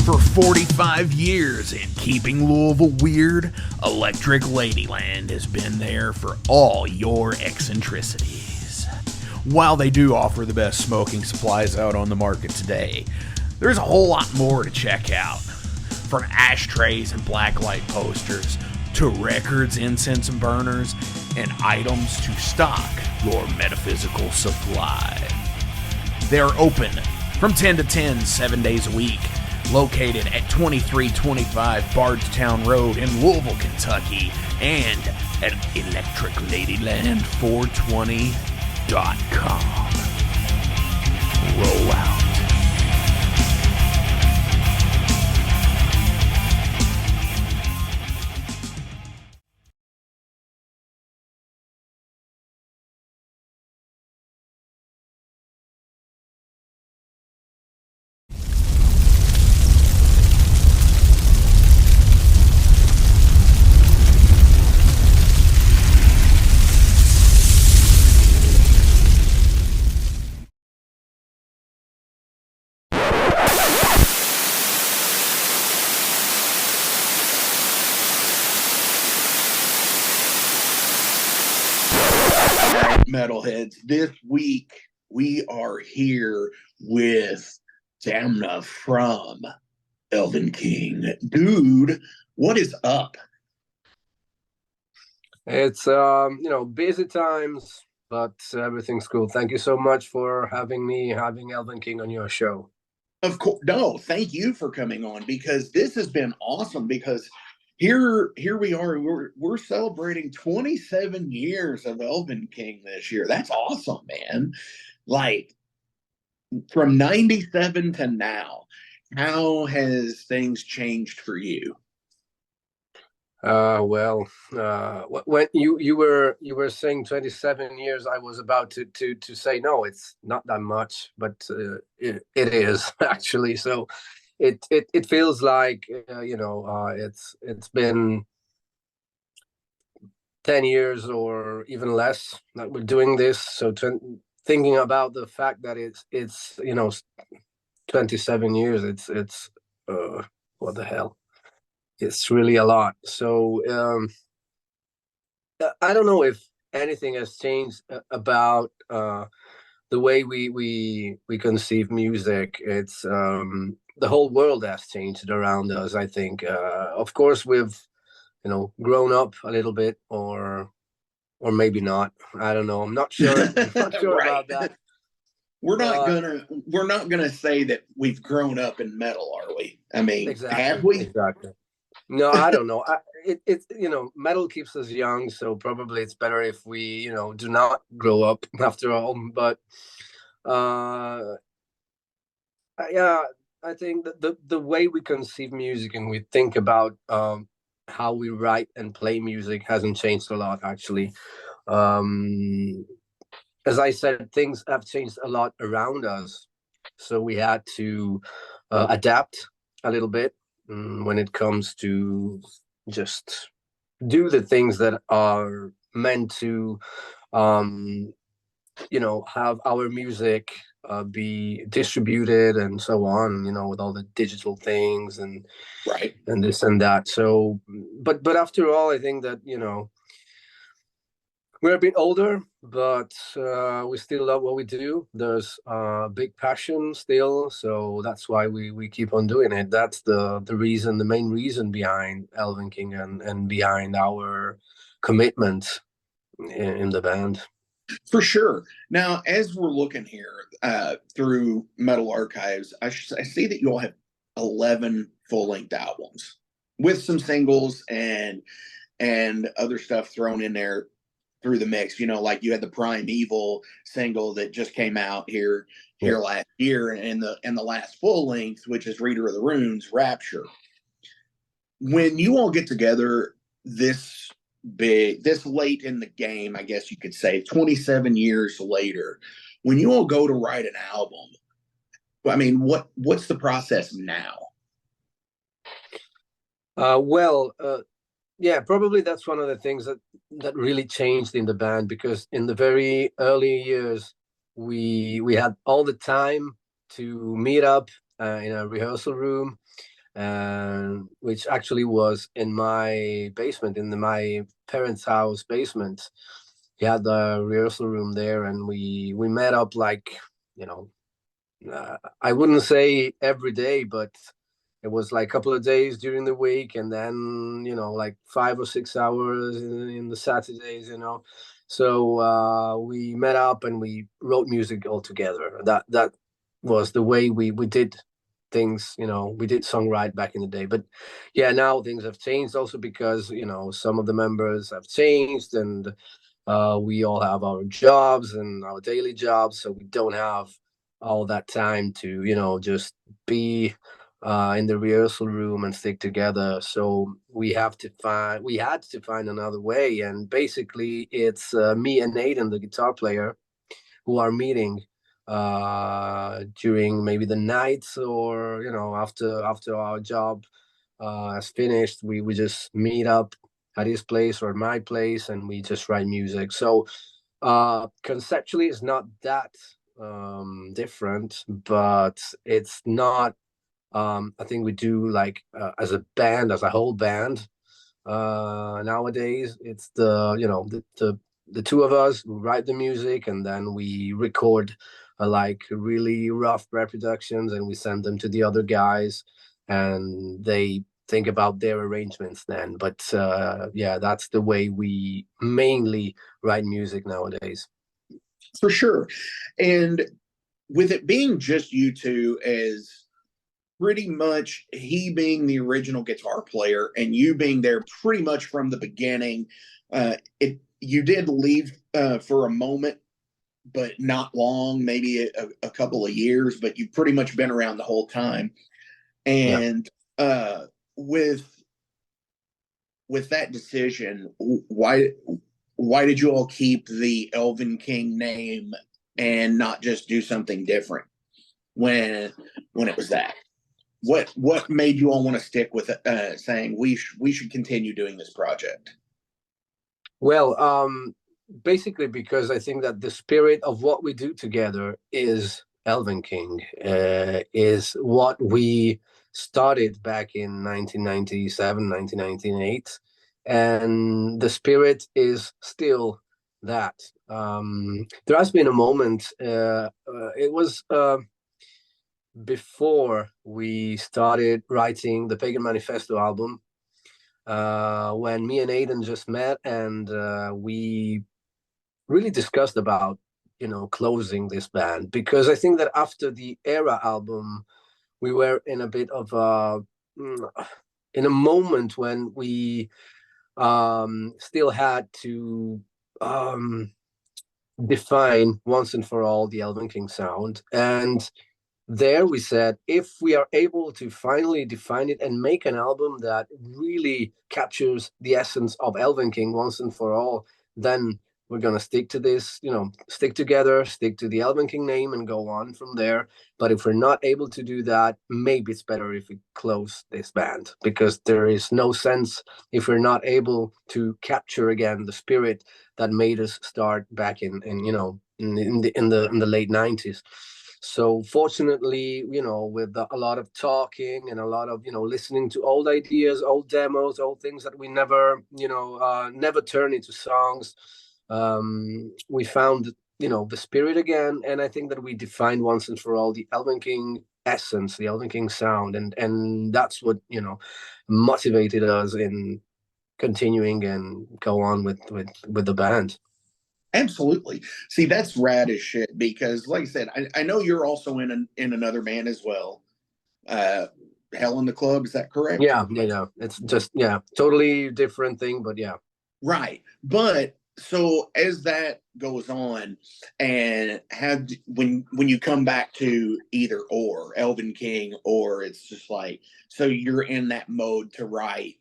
For 45 years and keeping Louisville weird, Electric Ladyland has been there for all your eccentricities. While they do offer the best smoking supplies out on the market today, there's a whole lot more to check out. From ashtrays and blacklight posters, to records, incense, and burners, and items to stock your metaphysical supply. They're open from 10 to 10, 7 days a week, located at 2325 Bardstown Road in Louisville, Kentucky, and at electricladyland420.com. Roll out. Metalheads, this week we are here with Damna from ElvenKing. Dude, what is up? It's busy times, but everything's cool. Thank you so much for having ElvenKing on your show. Of course, no, thank you for coming on, because this has been awesome. Because here we are. We're celebrating 27 years of ElvenKing this year. That's awesome, man. Like, from 97 to now, how has things changed for you? When you were saying 27 years, I was about to say no, it's not that much, but it is actually. So it feels like it's been 10 years or even less that we're doing this. So thinking about the fact that it's 27 years, it's what the hell. It's really a lot. So I don't know if anything has changed about the way we conceive music. It's the whole world has changed around us, I think. Of course, we've grown up a little bit, or maybe not. I don't know. I'm not sure. I'm not sure Right. about that. We're not gonna say that we've grown up in metal, are we? I mean, exactly, have we? Exactly. No, I don't know. It's metal keeps us young, so probably it's better if we do not grow up after all. But yeah, I think that the way we conceive music and we think about how we write and play music hasn't changed a lot, actually. As I said, things have changed a lot around us, so we had to adapt a little bit when it comes to just do the things that are meant to have our music be distributed and so on, with all the digital things and Right. and this and that. So but after all, I think that we're a bit older, but we still love what we do. There's big passion still, so that's why we keep on doing it. That's the main reason behind ElvenKing and behind our commitment in the band. For sure. Now, as we're looking here through Metal Archives, I see that you all have 11 full-length albums with some singles and other stuff thrown in there through the mix. Like you had the Primeval single that just came out here last year, and the last full length, which is Reader of the Runes, Rapture. When you all get together this late in the game, I guess you could say, 27 years later, when you all go to write an album, I mean, what's the process now? Yeah, probably that's one of the things that really changed in the band, because in the very early years, we had all the time to meet up in a rehearsal room and which actually was in my basement, in my parents' house basement. He had the rehearsal room there, and we met up like, you know, I wouldn't say every day, but it was like a couple of days during the week, and then, like 5 or 6 hours in the Saturdays, So we met up and we wrote music all together. That was the way we did things. We did songwrite back in the day. But yeah, now things have changed also because some of the members have changed, and we all have our jobs and our daily jobs, so we don't have all that time to just be in the rehearsal room and stick together. So we had to find another way, and basically it's me and Nathan, the guitar player, who are meeting during maybe the nights, or after our job is finished. We just meet up at his place or my place, and we just write music. So conceptually it's not that different, but it's not. I think we do like as a band, as a whole band. Nowadays, it's the two of us who write the music, and then we record like really rough reproductions, and we send them to the other guys, and they think about their arrangements then. But yeah, that's the way we mainly write music nowadays. For sure. And with it being just you two, as pretty much he being the original guitar player and you being there pretty much from the beginning, it you did leave for a moment, but not long, maybe a couple of years, but you've pretty much been around the whole time. Yeah. And uh, with that decision, why did you all keep the ElvenKing name and not just do something different when it was that? What made you all want to stick with saying we should continue doing this project? Well, basically because I think that the spirit of what we do together is ElvenKing, is what we started back in 1997, 1998, and the spirit is still that. There has been a moment, it was before we started writing the Pagan Manifesto album, when me and Aiden just met, and we really discussed about closing this band, because I think that after the Era album we were in a bit of in a moment when we still had to define once and for all the ElvenKing sound. And there we said, if we are able to finally define it and make an album that really captures the essence of ElvenKing once and for all, then we're going to stick to this, stick together, stick to the ElvenKing name and go on from there. But if we're not able to do that, maybe it's better if we close this band, because there is no sense if we're not able to capture again the spirit that made us start back in the late 90s. So fortunately, with a lot of talking and a lot of listening to old ideas, old demos, old things that we never turn into songs, we found the spirit again. And I think that we defined once and for all the ElvenKing essence, the ElvenKing sound, and that's what motivated us in continuing and go on with the band. Absolutely. See, that's rad as shit because, like I said, I know you're also in another band as well. Hell in the Club, is that correct? Yeah. It's just totally different thing, but yeah. Right. But so as that goes on, and have when you come back to either or ElvenKing, or it's just like, so you're in that mode to write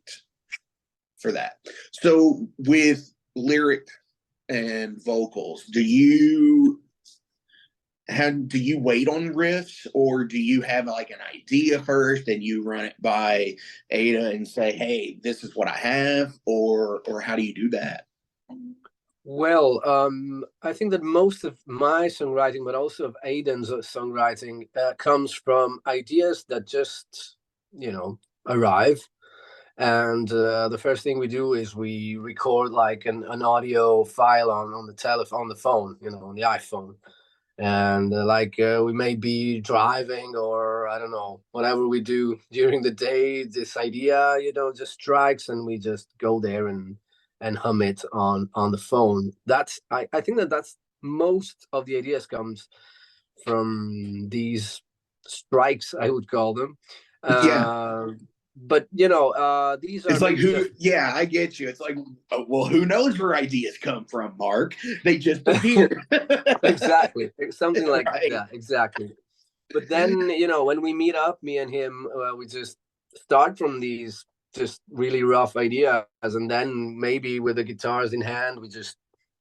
for that. So with lyric and vocals, do you wait on riffs, or do you have like an idea first and you run it by Ada and say, hey, this is what I have, or how do you do that? Well, I think that most of my songwriting, but also of Aiden's songwriting, comes from ideas that just arrive. And the first thing we do is we record like an audio file on the telephone, on the phone, on the iPhone. And we may be driving, or I don't know, whatever we do during the day, this idea just strikes, and we just go there and hum it on the phone. I think that's most of the ideas comes from these strikes, I would call them. Yeah. But these are It's like maybe who, just yeah, I get you. It's like, well, who knows where ideas come from, Mark? They just appear. exactly something like Right. that, exactly. But then when we meet up, me and him, we just start from these just really rough ideas, and then maybe with the guitars in hand, we just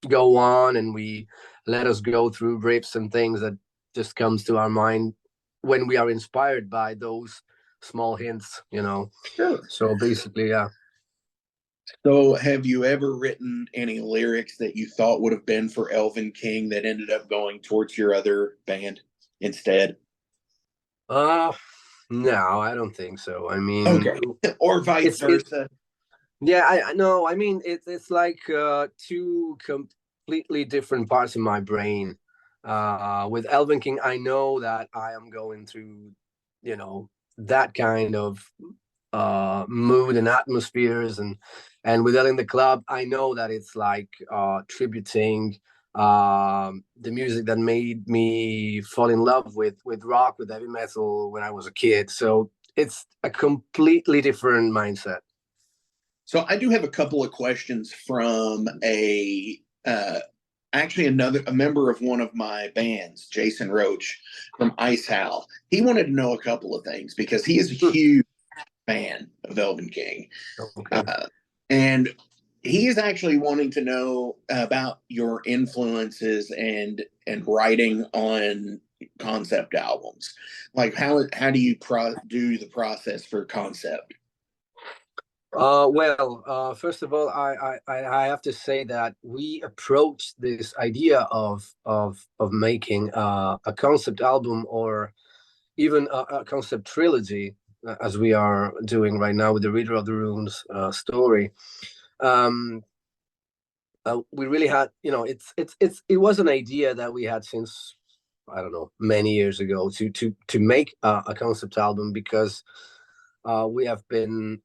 go on, and we let us go through riffs and things that just comes to our mind when we are inspired by those small hints. Sure. So basically, yeah. So, have you ever written any lyrics that you thought would have been for ElvenKing that ended up going towards your other band instead? uh no, I don't think so. I mean, Okay. Or vice it's versa. yeah, I know. I mean, it's like two completely different parts of my brain. With ElvenKing, I know that I am going through, that kind of mood and atmospheres, and with in the club, I know that it's like tributing the music that made me fall in love with rock, with heavy metal when I was a kid. So it's a completely different mindset. So, I do have a couple of questions from actually a member of one of my bands, Jason Roach from Ice Hal. He wanted to know a couple of things because he is a huge fan of ElvenKing. Okay. Uh, and he is actually wanting to know about your influences and writing on concept albums. Like how do you do the process for concept? First of all, I have to say that we approached this idea of making a concept album, or even a concept trilogy, as we are doing right now with the Reader of the Runes story. Um, we really had, it was an idea that we had since, I don't know, many years ago, to make a concept album, because we have been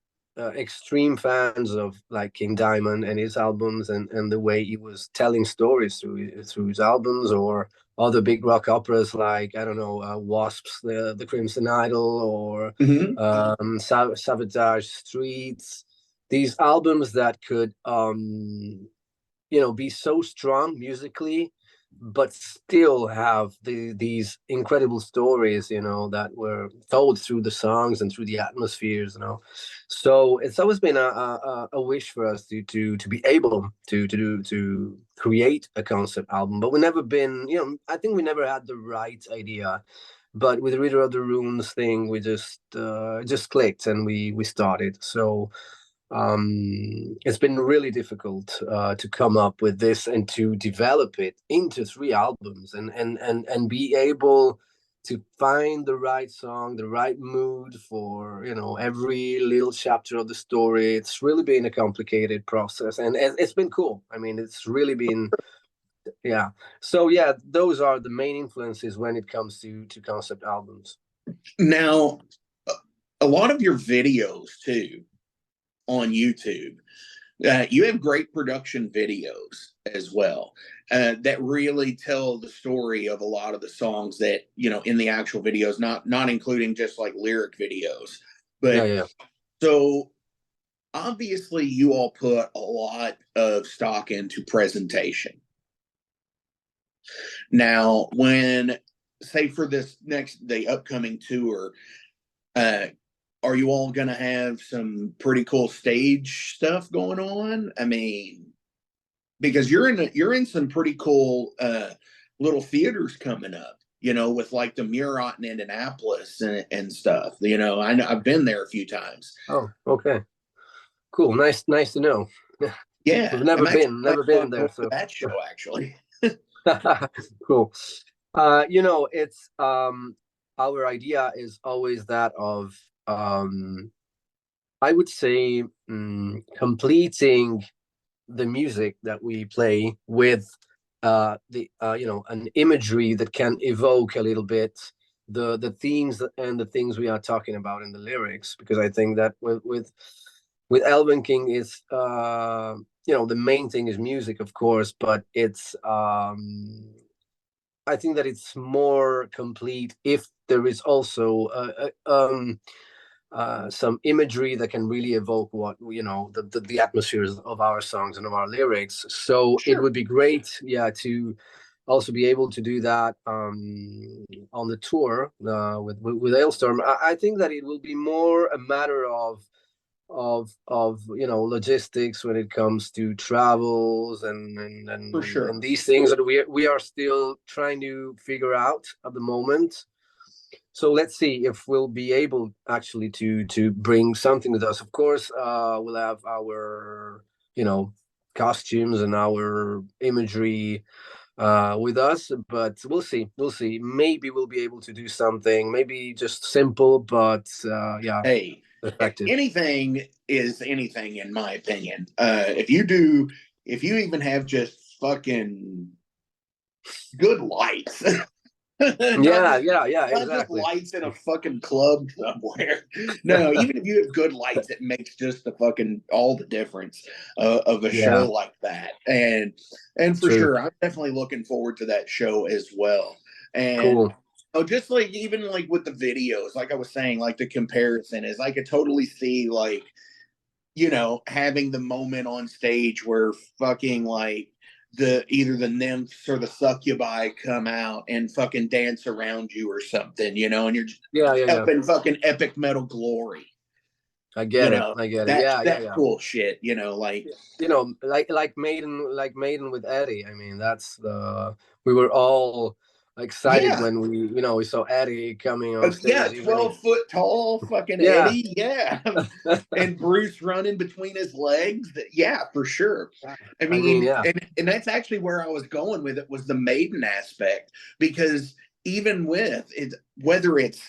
extreme fans of like King Diamond and his albums, and the way he was telling stories through his albums, or other big rock operas like, I don't know, Wasps, the Crimson Idol, or Mm-hmm. Sabotage Streets. These albums that could be so strong musically, but still have these incredible stories, that were told through the songs and through the atmospheres. So it's always been a wish for us to be able to create a concept album, but we never been, I think we never had the right idea. But with the Reader of the Runes thing, we just clicked, and we started. So it's been really difficult to come up with this and to develop it into 3 albums, and be able to find the right song, the right mood for every little chapter of the story. It's really been a complicated process, and it's been cool. I mean, it's really been, yeah. So yeah, those are the main influences when it comes to concept albums. Now, a lot of your videos too on YouTube, you have great production videos as well that really tell the story of a lot of the songs that in the actual videos, not including just like lyric videos. Yeah, But yeah. so obviously, you all put a lot of stock into presentation. Now, when say for the upcoming tour, uh, are you all going to have some pretty cool stage stuff going on? I mean, because you're in some pretty cool little theaters coming up, with like the Murat in Indianapolis and stuff. I know I've been there a few times. Oh, okay, cool. Nice to know. We've Yeah, I'm never actually been planning never been on there, going to so that show actually. cool. It's our idea is always that of I would say, completing the music that we play with the an imagery that can evoke a little bit the themes and the things we are talking about in the lyrics, because I think that with ElvenKing is the main thing is music, of course, but it's I think that it's more complete if there is also some imagery that can really evoke what the atmospheres of our songs and of our lyrics. So it Sure. would be great, yeah, to also be able to do that on the tour with Ailstorm. I think that it will be more a matter of logistics when it comes to travels For and sure. these things that we are still trying to figure out at the moment. So let's see if we'll be able actually to bring something with us. Of course, we'll have our costumes and our imagery with us, but we'll see. We'll see. Maybe we'll be able to do something. Maybe just simple, but yeah, Hey, effective. anything is anything in my opinion. If you even have just fucking good lights, not Yeah, just yeah, yeah. not just Exactly. lights in a fucking club somewhere. No, even if you have good lights, it makes just the fucking all the difference of a Yeah. show like that. And for True. sure, I'm definitely looking forward to that show as well. And Cool. oh, just like even like with the videos, like I was saying, like the comparison is I could totally see like having the moment on stage where fucking like the either the nymphs or the succubi come out and fucking dance around you or something, and you're just Yeah, yeah, up yeah. in fucking epic metal glory, I you get it. know, I get it. that Yeah, yeah, that yeah. cool shit, like Like Maiden with Eddie. I mean, that's the we were all excited yeah. when we saw Eddie coming on Yeah, stage, even if 12-foot tall fucking yeah. Eddie. Yeah. And Bruce running between his legs. Yeah, for sure. I I mean, mean, yeah. and that's actually where I was going with it was the maiden aspect because even with it, whether it's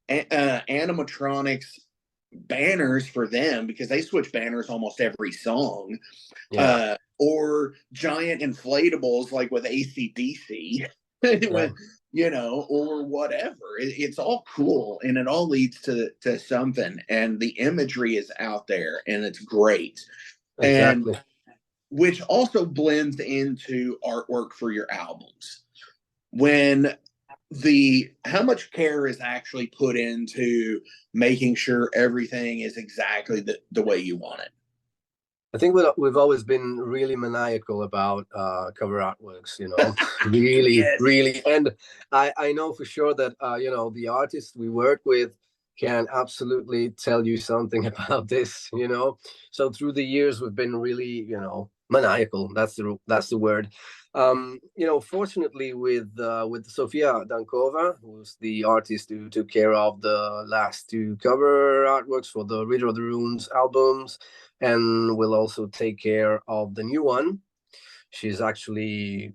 animatronics banners for them because they switch banners almost every song, Yeah. or giant inflatables like with ACDC, Yeah. with or whatever. It's all cool and it all leads to something, and the imagery is out there and it's great, and Exactly. which also blends into artwork for your albums. When the how much care is actually put into making sure everything is exactly the way you want it. I think we've always been really maniacal about cover artworks, really, Yes. really. And I know for sure that, the artists we work with can absolutely tell you something about this. So through the years, we've been really, maniacal. That's the word. Fortunately, with Sofia Dankova, who's the artist who took care of the last two cover artworks for the Reader of the Runes albums, and will also take care of the new one. She's actually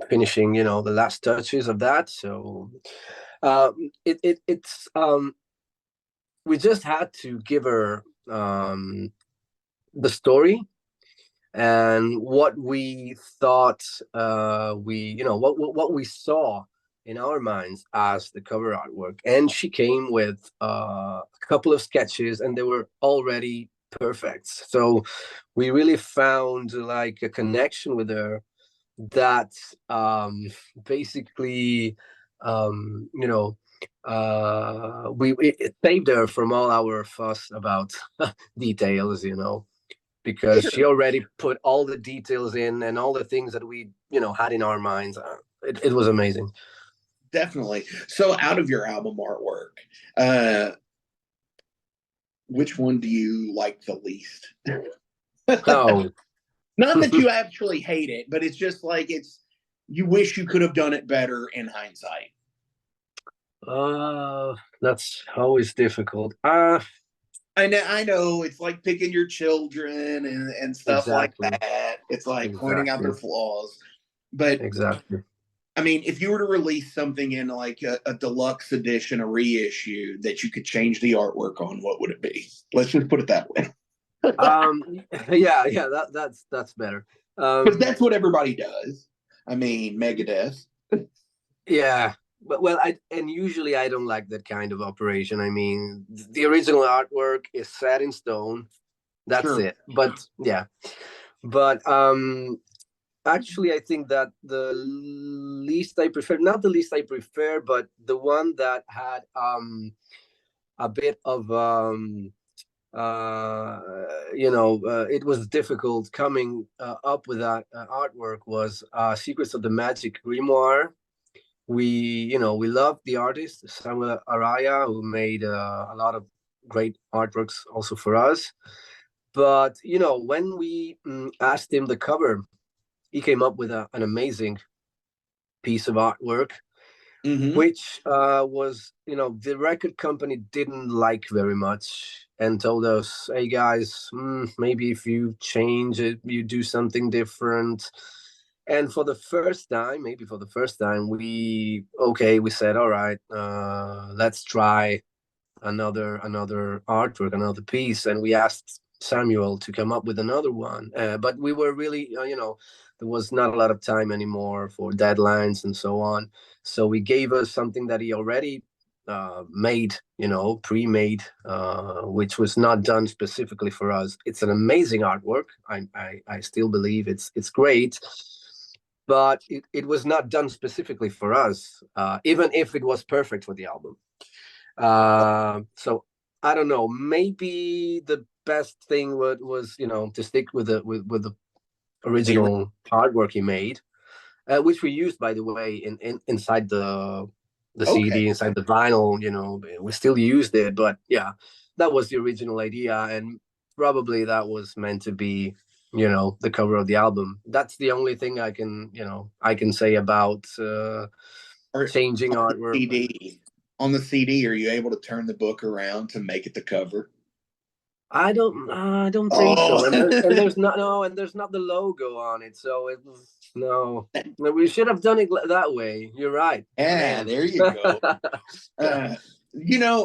finishing, the last touches of that. So it's we just had to give her the story and what we thought what we saw in our minds as the cover artwork, and she came with a couple of sketches and they were already perfect. So we really found like a connection with her that basically you know we it saved her from all our fuss about details, because she Sure. already put all the details in and all the things that we had in our minds. It was amazing. Definitely. So, out of your album artwork, uh, which one do you like the least? Oh, Not that you actually hate it, but it's just like you wish you could have done it better in hindsight. that's always difficult. I know it's like picking your children and stuff like Exactly, that. It's like pointing out their exactly, flaws. But exactly. I mean, if you were to release something in like a deluxe edition, a reissue that you could change the artwork on, what would it be? Let's just put it that way. Um, yeah, yeah, that's better. Because Um, that's what everybody does. I mean, Megadeth. yeah, but well, and usually I don't like that kind of operation. I mean, the original artwork is set in stone. That's Sure. it. But yeah, but actually, I think that the least I prefer, not the least I prefer, but the one that had a bit of uh it was difficult coming up with that artwork was Secrets of the Magic Grimoire. We love the artist Samuel Araya, who made a lot of great artworks also for us. But when we asked him the cover, he came up with an amazing piece of artwork, Mm-hmm. which was, the record company didn't like very much and told us, hey guys, maybe if you change it, you do something different. And for the first time, maybe for the first time, we said, all right, let's try another artwork, another piece, and we asked Samuel to come up with another one. But we were really, there was not a lot of time anymore for deadlines and so on. So we gave us something that he already made, pre-made, which was not done specifically for us. It's an amazing artwork. I still believe it's great, but it was not done specifically for us, even if it was perfect for the album. So I don't know. Maybe the best thing was to stick with the The original artwork he made, which we used, by the way, in inside the okay. CD, inside the vinyl. We still used it, but yeah, that was the original idea, and probably that was meant to be, the cover of the album. That's the only thing I can say about Or changing on the artwork. CD, on the CD, are you able to turn the book around to make it the cover? I don't think so, Oh, and there's not the logo on it, so it was no. No, we should have done it that way. You're right, yeah, man. there you go. Uh,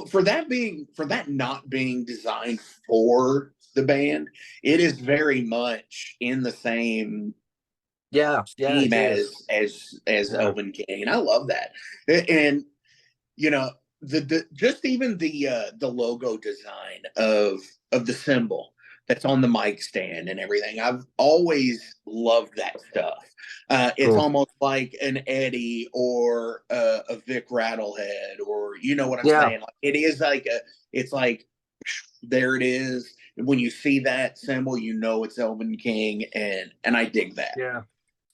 for that not being designed for the band, it is very much in the same Yeah, yeah, team it is. as Yeah, ElvenKing, and I love that. And you know the just even the logo design of the symbol that's on the mic stand and everything. I've always loved that stuff. It's cool. almost like an Eddie or a Vic Rattlehead, or you know what I'm Yeah, saying. Like, it is like it's like there it is. When you see that symbol, you know it's ElvenKing, and I dig that. yeah,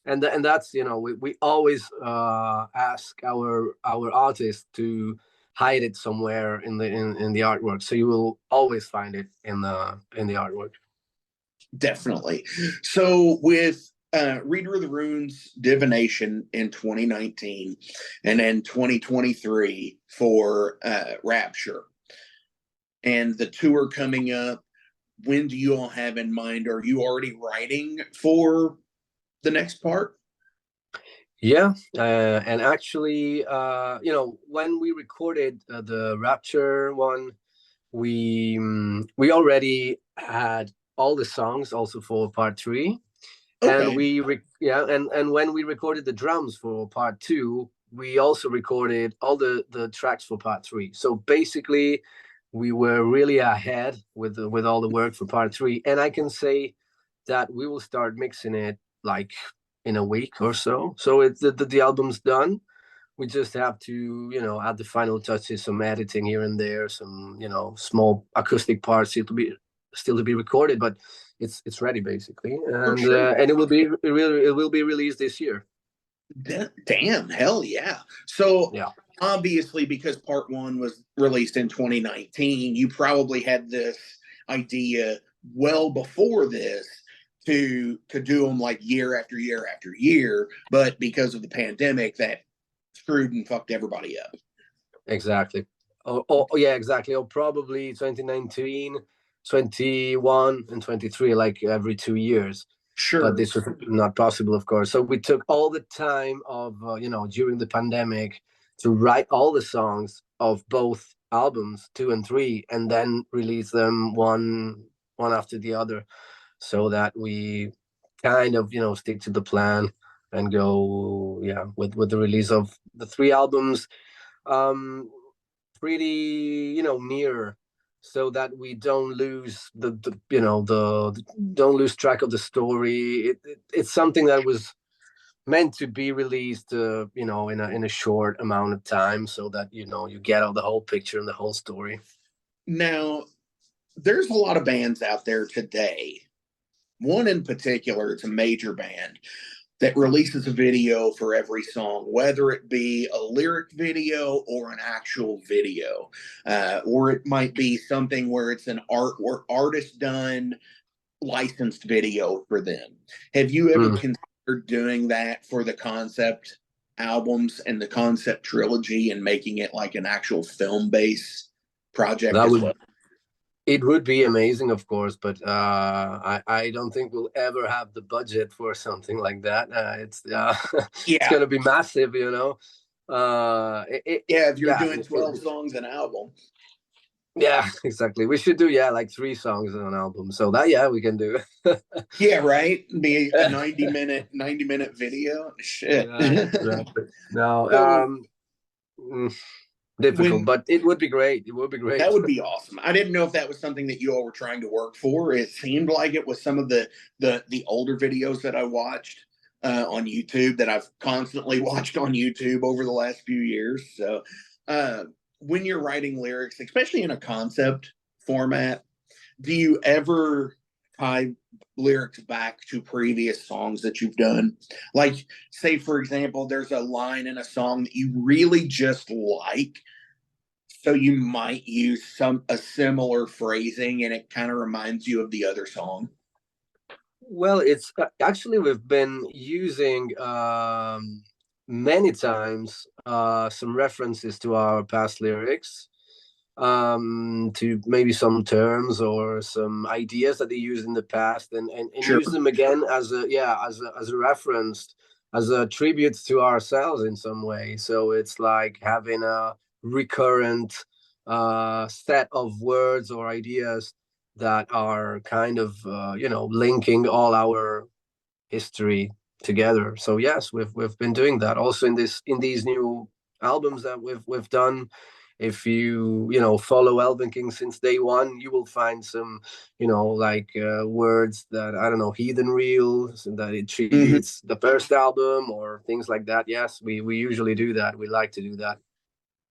and that's we always ask our artists to hide it somewhere in the artwork, so you will always find it in the artwork. Definitely. So with Reader of the Runes Divination in 2019 and then 2023 for Rapture and the tour coming up, when do you all have in mind? Are you already writing for the next part? Yeah, and actually, when we recorded the Rapture one, we already had all the songs also for part three, and Okay. and when we recorded the drums for part two, we also recorded all the tracks for part three. So basically, we were really ahead with all the work for part three, and I can say that we will start mixing it like in a week or so. So the album's done. We just have to add the final touches, some editing here and there, some small acoustic parts still to be recorded, but it's ready basically, For and sure. it will be released this year. Damn, hell yeah. So Yeah. obviously, because part one was released in 2019, you probably had this idea well before this to do them like year after year after year, but because of the pandemic, that screwed and fucked everybody up. Exactly. Oh, yeah, exactly. Or probably 2019, 21, and 23, like every 2 years. but Sure. this was not possible, of course. So we took all the time of during the pandemic to write all the songs of both albums, 2 and 3, and then release them one after the other, so that we kind of stick to the plan and go with the release of the 3 albums um pretty near, so that we don't lose the don't lose track of the story. It's something that was meant to be released in a short amount of time, so that you get all the whole picture and the whole story. Now, there's a lot of bands out there today. One in particular, it's a major band that releases a video for every song, whether it be a lyric video or an actual video, or it might be something where it's an artist done licensed video for them. Have you ever Mm. considered doing that for the concept albums and the concept trilogy and making it like an actual film based project That as well? would It would be amazing, of course, but I don't think we'll ever have the budget for something like that. It's Yeah. going to be massive, you know. Yeah, if you're Yeah, doing 12 songs an album. yeah, exactly. We should do like 3 songs on an album, so that we can do. Yeah, right. Be a 90-minute video. Shit. Yeah, exactly. No, So mm, difficult, when but it would be great. It would be that great. would be awesome. I didn't know if that was something that you all were trying to work for. It seemed like it was some of the older videos that I watched on YouTube that I've constantly watched on YouTube over the last few years. So uh, when you're writing lyrics, especially in a concept format, do you ever tie lyrics back to previous songs that you've done? Like, say, for example, there's a line in a song that you really just like, so you might use a similar phrasing, and it kind of reminds you of the other song. Well, it's actually we've been using many times some references to our past lyrics, to maybe some terms or some ideas that they used in the past, and Sure. use them again as a reference, as a tribute to ourselves in some way. So it's like having a recurrent set of words or ideas that are kind of linking all our history together. So yes, we've been doing that also in these new albums that we've done. If you follow ElvenKing since day one, you will find some like words that, I don't know, heathen reels, that it Mhm. tributes the first album or things like that. Yes, we usually do that. We like to do that.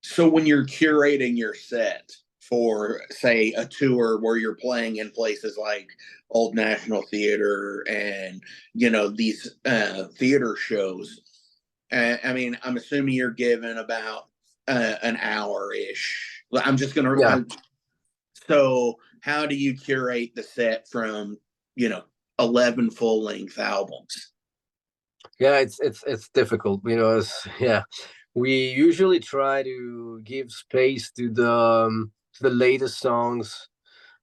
So when you're curating your set for, say, a tour where you're playing in places like Old National Theater and these theater shows, I mean, I'm assuming you're given about an hour ish. I'm just gonna. Yeah. So how do you curate the set from 11 full length albums? Yeah, it's difficult, yeah, we usually try to give space to the latest songs,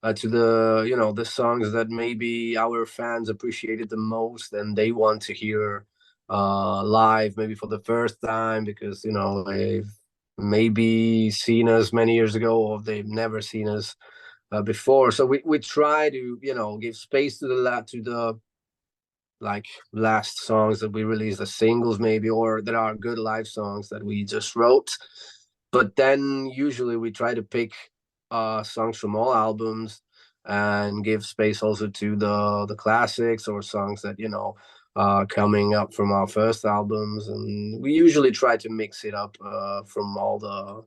to the songs that maybe our fans appreciated the most and they want to hear live, maybe for the first time, because they've maybe seen us many years ago, or they've never seen us before. So we try to give space to the like last songs that we released as singles, maybe, or there are good live songs that we just wrote. But then usually we try to pick songs from all albums and give space also to the classics or songs that coming up from our first albums. And we usually try to mix it up from all the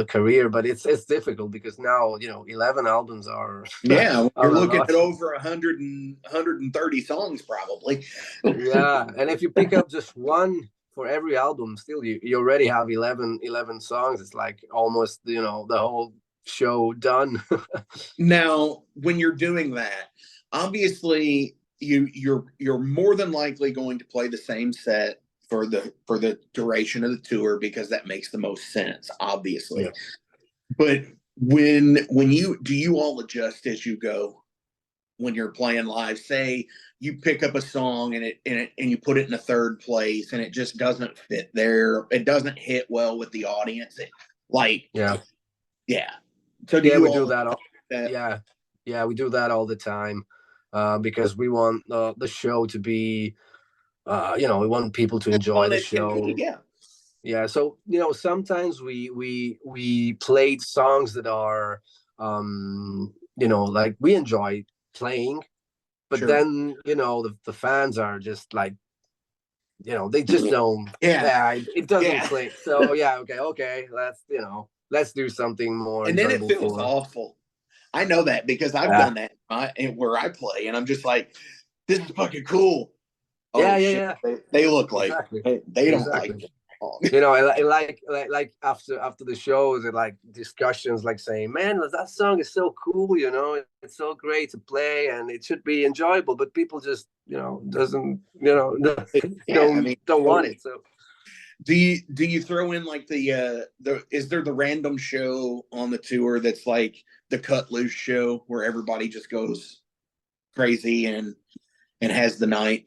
career. But it's difficult because now 11 albums are Yeah, are you're a looking at lot. over 130 songs probably. Yeah, and if you pick up just one for every album, still you already have 11 songs. It's like almost the whole show done. Now, when you're doing that, obviously you're more than likely going to play the same set for the duration of the tour because that makes the most sense, Yeah. obviously. But when you do, you all adjust as you go? when you're playing live. Say you pick up a song and you put it in a third place and it just doesn't fit there. It doesn't hit well with the audience. Like, Yeah. yeah. So do Yeah, you we do all that. that? Yeah, yeah, we do that all the time, because we want the show to be, we want people to enjoy Fun the it can be, show. yeah. Yeah, so sometimes we played songs that are, like we enjoy playing, but Sure. then the fans are just like, they just don't. Yeah. Yeah, it doesn't Yeah. click. So yeah, okay, let's do something more And then it enjoyable feels for. awful. I know that because I've Yeah, done that where I play, and I'm just like, this is fucking cool. yeah, Oh yeah, shit, yeah. they look like Exactly. they don't like Exactly. this song. I like after the shows, and like discussions, like saying, "Man, that song is so cool. It's so great to play, and it should be enjoyable." But people just, doesn't, Yeah, I mean, don't want totally. it. So Do you throw in like the is there the random show on the tour that's like the cut loose show where everybody just goes crazy and has the night?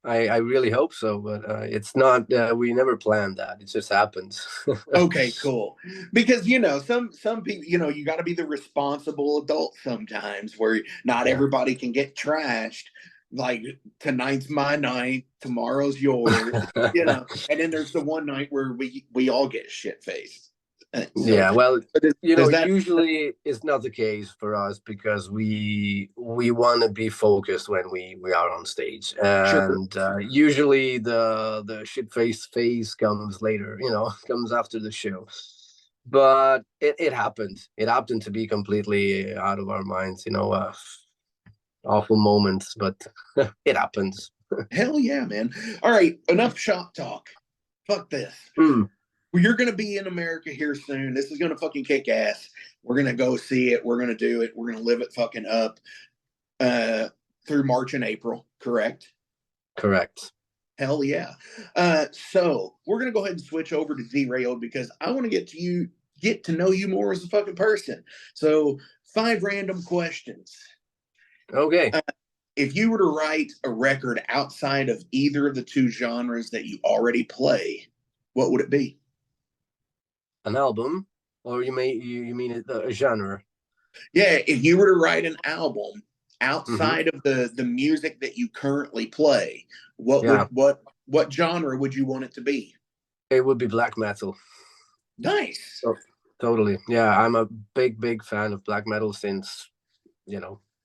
I really hope so, but it's not. We never planned that. It just happens. Okay, cool. Because some people, you got to be the responsible adult sometimes, where not Yeah. everybody can get trashed. Like tonight's my night, tomorrow's yours. And then there's the one night where we all get shit faced. So Yeah, well, does that usually it's not the case for us, because we want to be focused when we are on stage, sure? and usually the shit face phase comes later, comes after the show. But it happened. It happened to be completely out of our minds, awful moments, but it happens. Hell yeah, man! All right, enough shop talk. Fuck this. Mm, Well, you're going to be in America here soon. This is going to fucking kick ass. We're going to go see it. We're going to do it. We're going to live it fucking up uh, through March and April, correct? correct. Hell yeah. So we're going to go ahead and switch over to derailed because I want to get to know you more as a fucking person. So 5 random questions. Okay. Uh, if you were to write a record outside of either of the two genres that you already play, what would it be? An album, or you mean a genre? Yeah, if you were to write an album Hmm. outside of the music that you currently play, what would Yeah, what genre would you want it to be? it would be black metal. Nice. Oh, totally. Yeah, I'm a big fan of black metal since,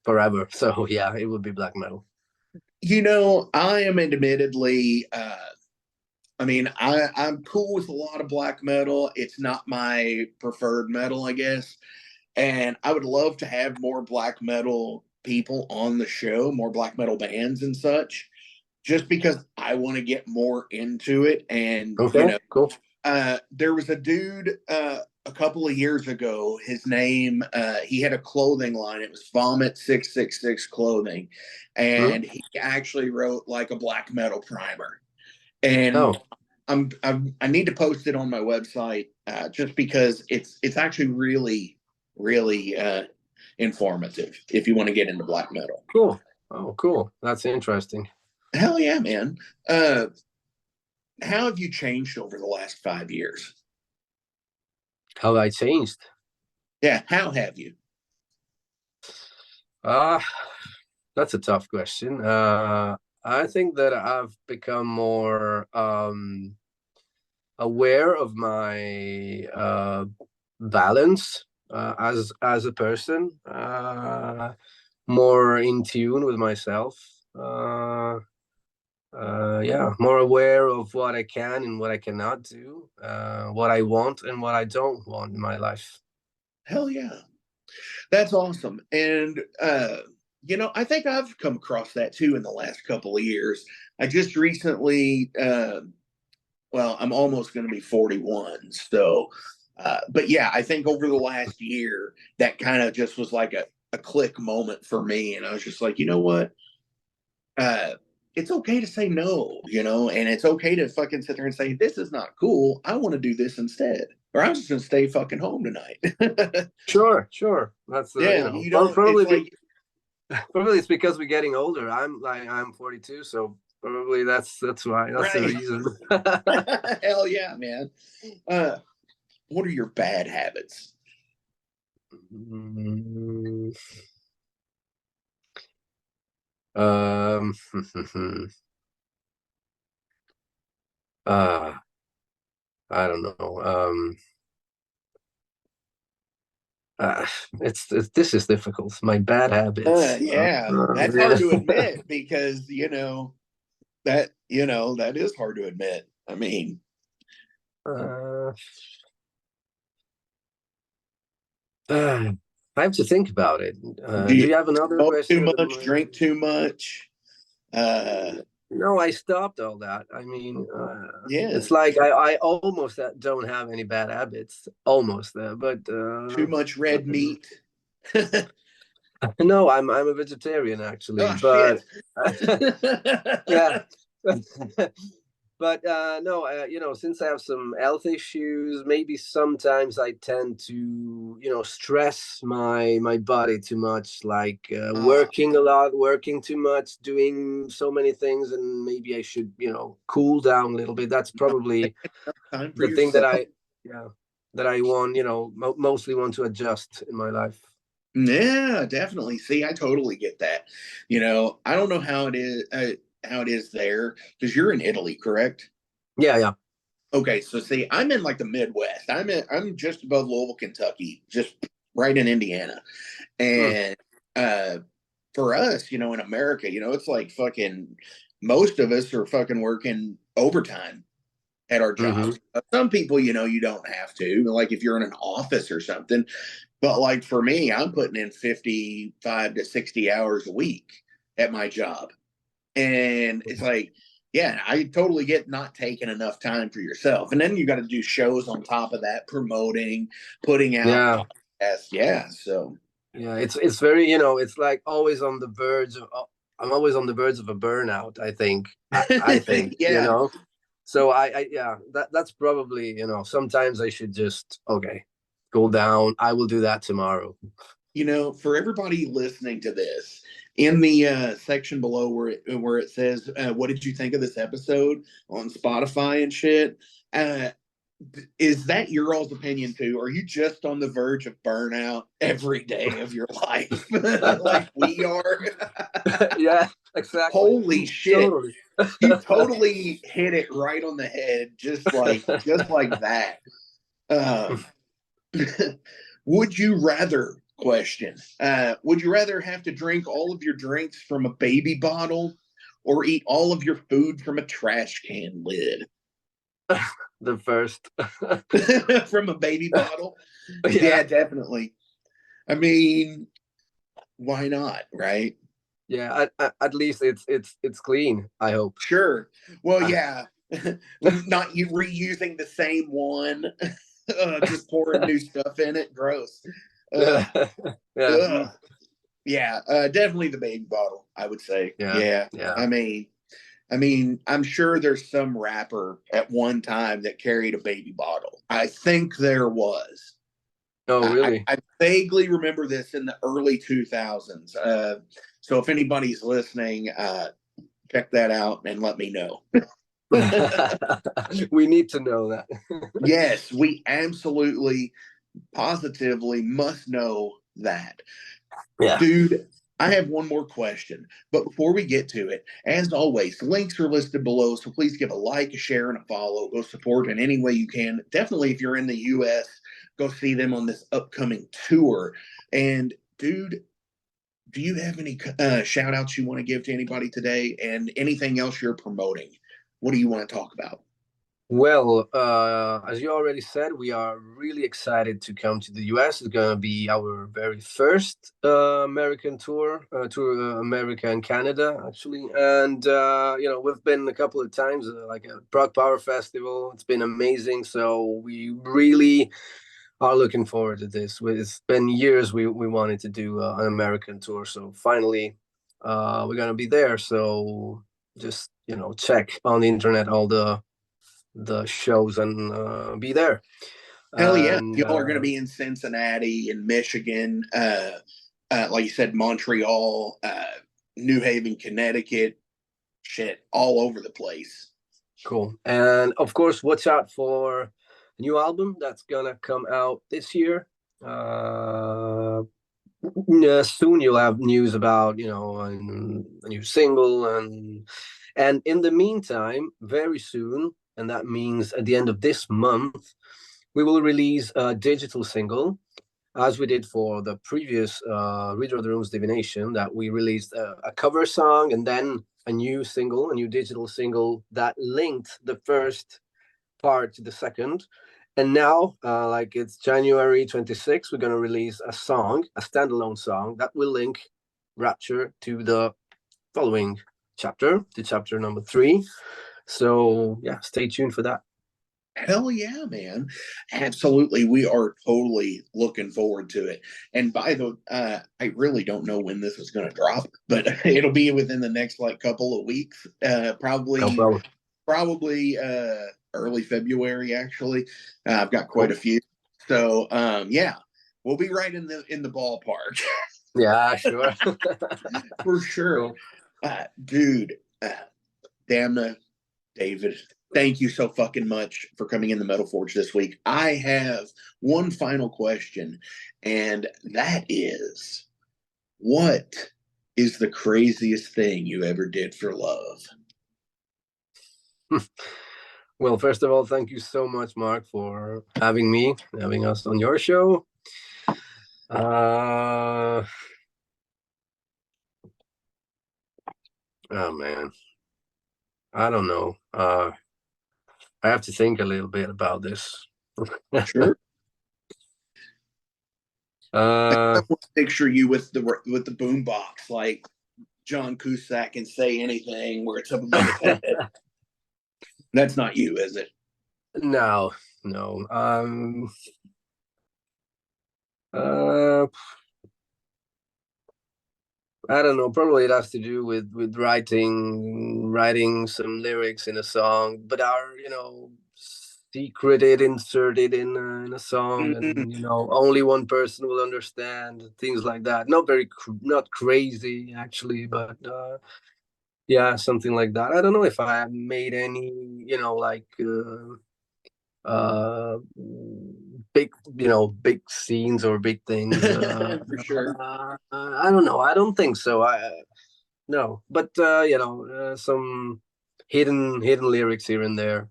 forever. So yeah, it would be black metal. I am admittedly I mean, I'm cool with a lot of black metal. It's not my preferred metal, I guess. And I would love to have more black metal people on the show, more black metal bands and such, just because I want to get more into it. And, Okay, cool. there was a dude a couple of years ago. His name, he had a clothing line. It was Vomit 666 Clothing. Hmm? And he actually wrote like a black metal primer. And Oh, I need to post it on my website just because it's actually really really informative if you want to get into black metal. cool. Oh, cool. That's interesting. Hell yeah, man. Uh, how have you changed over the last 5 years? How I changed? Yeah, how have you? Ah, that's a tough question. I think that I've become more aware of my balance, as a person, more in tune with myself. Yeah, more aware of what I can and what I cannot do, what I want and what I don't want in my life. Hell yeah, that's awesome. And I think I've come across that too in the last couple of years. I just recently well, I'm almost going to be 41. So, but yeah, I think over the last year, that kind of just was like a click moment for me. And I was just like, you know what? Uh, it's okay to say no, and it's okay to fucking sit there and say, this is not cool. I want to do this instead. Or I'm just going to stay fucking home tonight. Sure, sure. That's Yeah, you don't, it's probably like, Probably it's because we're getting older. I'm 42, so probably that's why. That's the Right. reason. Hell yeah, man. Uh, what are your bad habits? Mm, um, uh, I don't know. Uh, it's this is difficult. My bad habits. Yeah, that's hard Yeah. to admit because that is hard to admit. I mean, Uh, I have to think about it. do Do you you have another smoke too question at the much, moment? drink too much? Uh, No, I stopped all that. I mean, yeah, it's like I almost don't have any bad habits, almost, but too much red meat. no, I'm a vegetarian actually, Oh but shit. yeah. But no, since I have some health issues, maybe sometimes I tend to, stress my body too much, like uh, working a lot, working too much, doing so many things, and maybe I should, cool down a little bit. That's not probably taking enough time for the thing that yourself. yeah, that I want, mostly want to adjust in my life. Yeah, definitely. See, I totally get that. I don't know how it is there because you're in Italy, correct? Yeah, yeah. Okay, so see, I'm in like the Midwest. I'm just above Louisville, Kentucky, just right in Indiana. Mm, And uh for us, in America, it's like fucking most of us are fucking working overtime at our mm-hmm. jobs. Some people, you don't have to, like if you're in an office or something. But like for me, I'm putting in 55 to 60 hours a week at my job. And it's like, yeah, I totally get not taking enough time for yourself. And then you got to do shows on top of that, promoting, putting out Yeah. podcasts. Yeah. So, Yeah, it's very, it's like always on the verge of I'm always on the verge of a burnout, I think. I think, yeah. So yeah, that's probably, sometimes I should just okay, cool down. I will do that tomorrow. For everybody listening to this, in the section below where it says, "What did you think of this episode?" on Spotify and shit, uh, is that your all's opinion too? Are you just on the verge of burnout every day of your life, like we are? Yeah, exactly. Holy shit! Totally. You totally hit it right on the head, just like that. Um, would you rather question? Would you rather have to drink all of your drinks from a baby bottle, or eat all of your food from a trash can lid? The first. From a baby bottle? Yeah. Yeah, definitely. I mean, why not, right? Yeah, at least it's clean, I hope. Sure. Well, Uh, yeah. Not you reusing the same one, just pouring new stuff in it. Gross. yeah. Uh, Yeah. ugh. Yeah, definitely the baby bottle, I would say. Yeah. Yeah. Yeah. I mean, I'm sure there's some rapper at one time that carried a baby bottle. I think there was. Oh, I, really? I vaguely remember this in the early 2000s. So if anybody's listening, check that out and let me know. We need to know that. Yes, we absolutely, positively must know that. Yeah. Dude, I have one more question. But before we get to it, as always, links are listed below. So please give a like, a share, and a follow. Go support in any way you can. Definitely, if you're in the US, go see them on this upcoming tour. And, dude, do you have any shout outs you want to give to anybody today and anything else you're promoting? What do you want to talk about? Well, as you already said, we are really excited to come to the US. It's going to be our very first American tour, America and Canada, actually. And, we've been a couple of times, like a Prague Power Festival. It's been amazing. So we really are looking forward to this. It's been years we wanted to do an American tour. So finally, we're going to be there. So just, check on the internet all the shows and be there. Hell yeah. And Y'all are going to be in Cincinnati and Michigan. like you said, Montreal, New Haven, Connecticut, shit, all over the place. Cool. And of course, watch out for a new album that's gonna come out this year. Soon you'll have news about a new single, and in the meantime, very soon, and that means at the end of this month, we will release a digital single, as we did for the previous Reader of the Runes Divination, that we released a cover song and then a new digital single that linked the first part to the second. And now, like it's January 26th, we're going to release a standalone song that will link Rapture to the following chapter, to chapter number 3. So yeah, stay tuned for that. Hell yeah, man. Absolutely. We are totally looking forward to it. And by the I really don't know when this is going to drop, but it'll be within the next like couple of weeks. Probably early February actually. I've got quite a few. So, yeah. We'll be right in the ballpark. Yeah, sure. For sure. Dude, Damna, David, thank you so fucking much for coming in the Metal Forge this week. I have one final question, and that is, what is the craziest thing you ever did for love? Well, first of all, thank you so much, Mark, for having us on your show. Oh man, I don't know. I have to think a little bit about this. Sure. I picture you with the boom box, like John Cusack, and say anything where it's up above his head. That's not you, is it? No. I don't know. Probably it has to do with writing some lyrics in a song, but are secreted, inserted in a song, and only one person will understand, things like that. Not crazy actually, but yeah, something like that. I don't know if I have made any like big scenes or big things. For sure. I don't know. I don't think so. No, but some hidden lyrics here and there.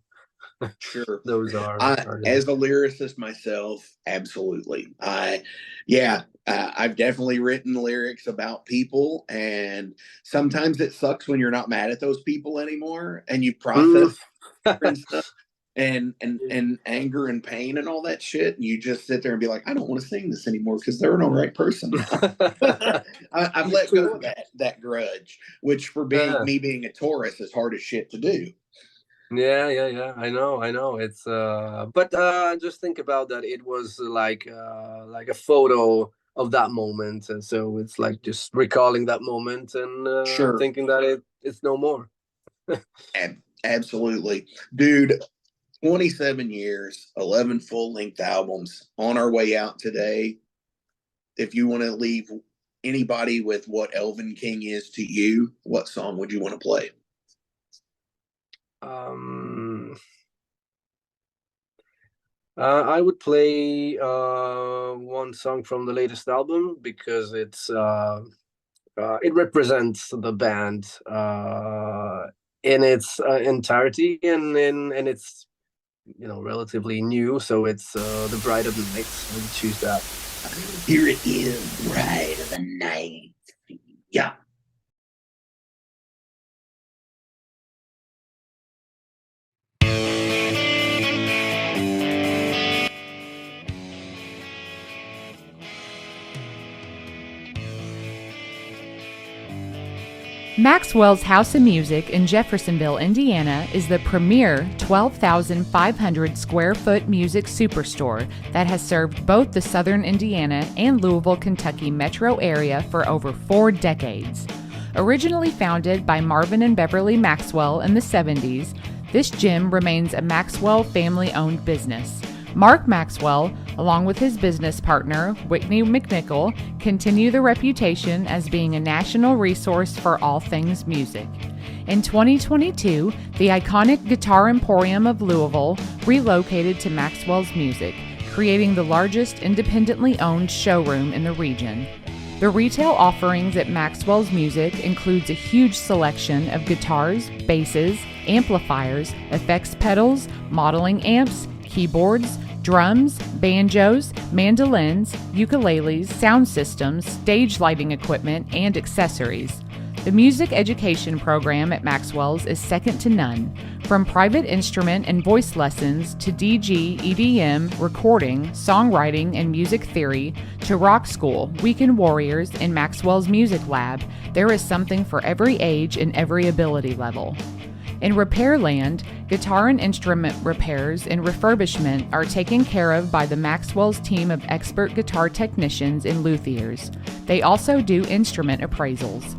Sure. Those are as a lyricist myself, absolutely. I've definitely written lyrics about people, and sometimes it sucks when you're not mad at those people anymore and you process and stuff and anger and pain and all that shit, and you just sit there and be like, I don't want to sing this anymore because they're no right person. I've let go of that grudge, which for me being a Taurus is hard as shit to do. Yeah. I know. It's but just think about that. It was like a photo of that moment, and so it's like just recalling that moment and sure. Thinking that it's no more. Absolutely, dude. 27 years, 11 full-length albums, on our way out today. If you want to leave anybody with what ElvenKing is to you, what song would you want to play? I would play one song from the latest album because it represents the band in its entirety, and it's relatively new, so it's The Bride of the Night. I would choose that. Here it is, Bride of the Night. Yeah. Maxwell's House of Music in Jeffersonville, Indiana is the premier 12,500 square foot music superstore that has served both the southern Indiana and Louisville, Kentucky metro area for over 4 decades. Originally founded by Marvin and Beverly Maxwell in the 70s, this gym remains a Maxwell family-owned business. Mark Maxwell, along with his business partner, Whitney McNichol, continue the reputation as being a national resource for all things music. In 2022, the iconic Guitar Emporium of Louisville relocated to Maxwell's Music, creating the largest independently owned showroom in the region. The retail offerings at Maxwell's Music includes a huge selection of guitars, basses, amplifiers, effects pedals, modeling amps, keyboards, drums, banjos, mandolins, ukuleles, sound systems, stage lighting equipment, and accessories. The music education program at Maxwell's is second to none. From private instrument and voice lessons to DG, EDM, recording, songwriting, and music theory, to rock school, weekend warriors, and Maxwell's Music Lab, there is something for every age and every ability level. In Repairland, guitar and instrument repairs and refurbishment are taken care of by the Maxwell's team of expert guitar technicians and luthiers. They also do instrument appraisals.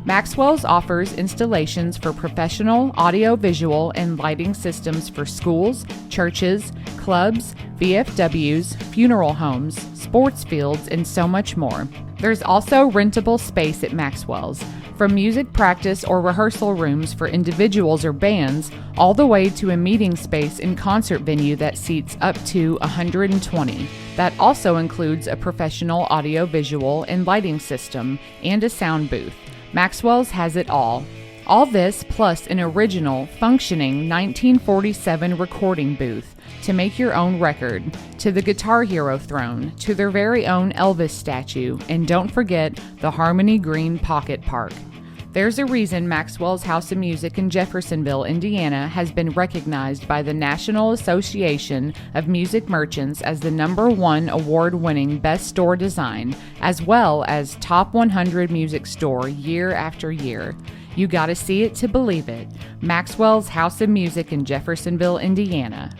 Maxwell's offers installations for professional audio-visual and lighting systems for schools, churches, clubs, VFWs, funeral homes, sports fields, and so much more. There's also rentable space at Maxwell's, from music practice or rehearsal rooms for individuals or bands, all the way to a meeting space and concert venue that seats up to 120. That also includes a professional audio-visual and lighting system and a sound booth. Maxwell's has it all. All this plus an original, functioning 1947 recording booth to make your own record, to the Guitar Hero throne, to their very own Elvis statue, and don't forget the Harmony Green Pocket Park. There's a reason Maxwell's House of Music in Jeffersonville, Indiana has been recognized by the National Association of Music Merchants as the #1 award-winning best store design, as well as top 100 music store year after year. You gotta see it to believe it. Maxwell's House of Music in Jeffersonville, Indiana.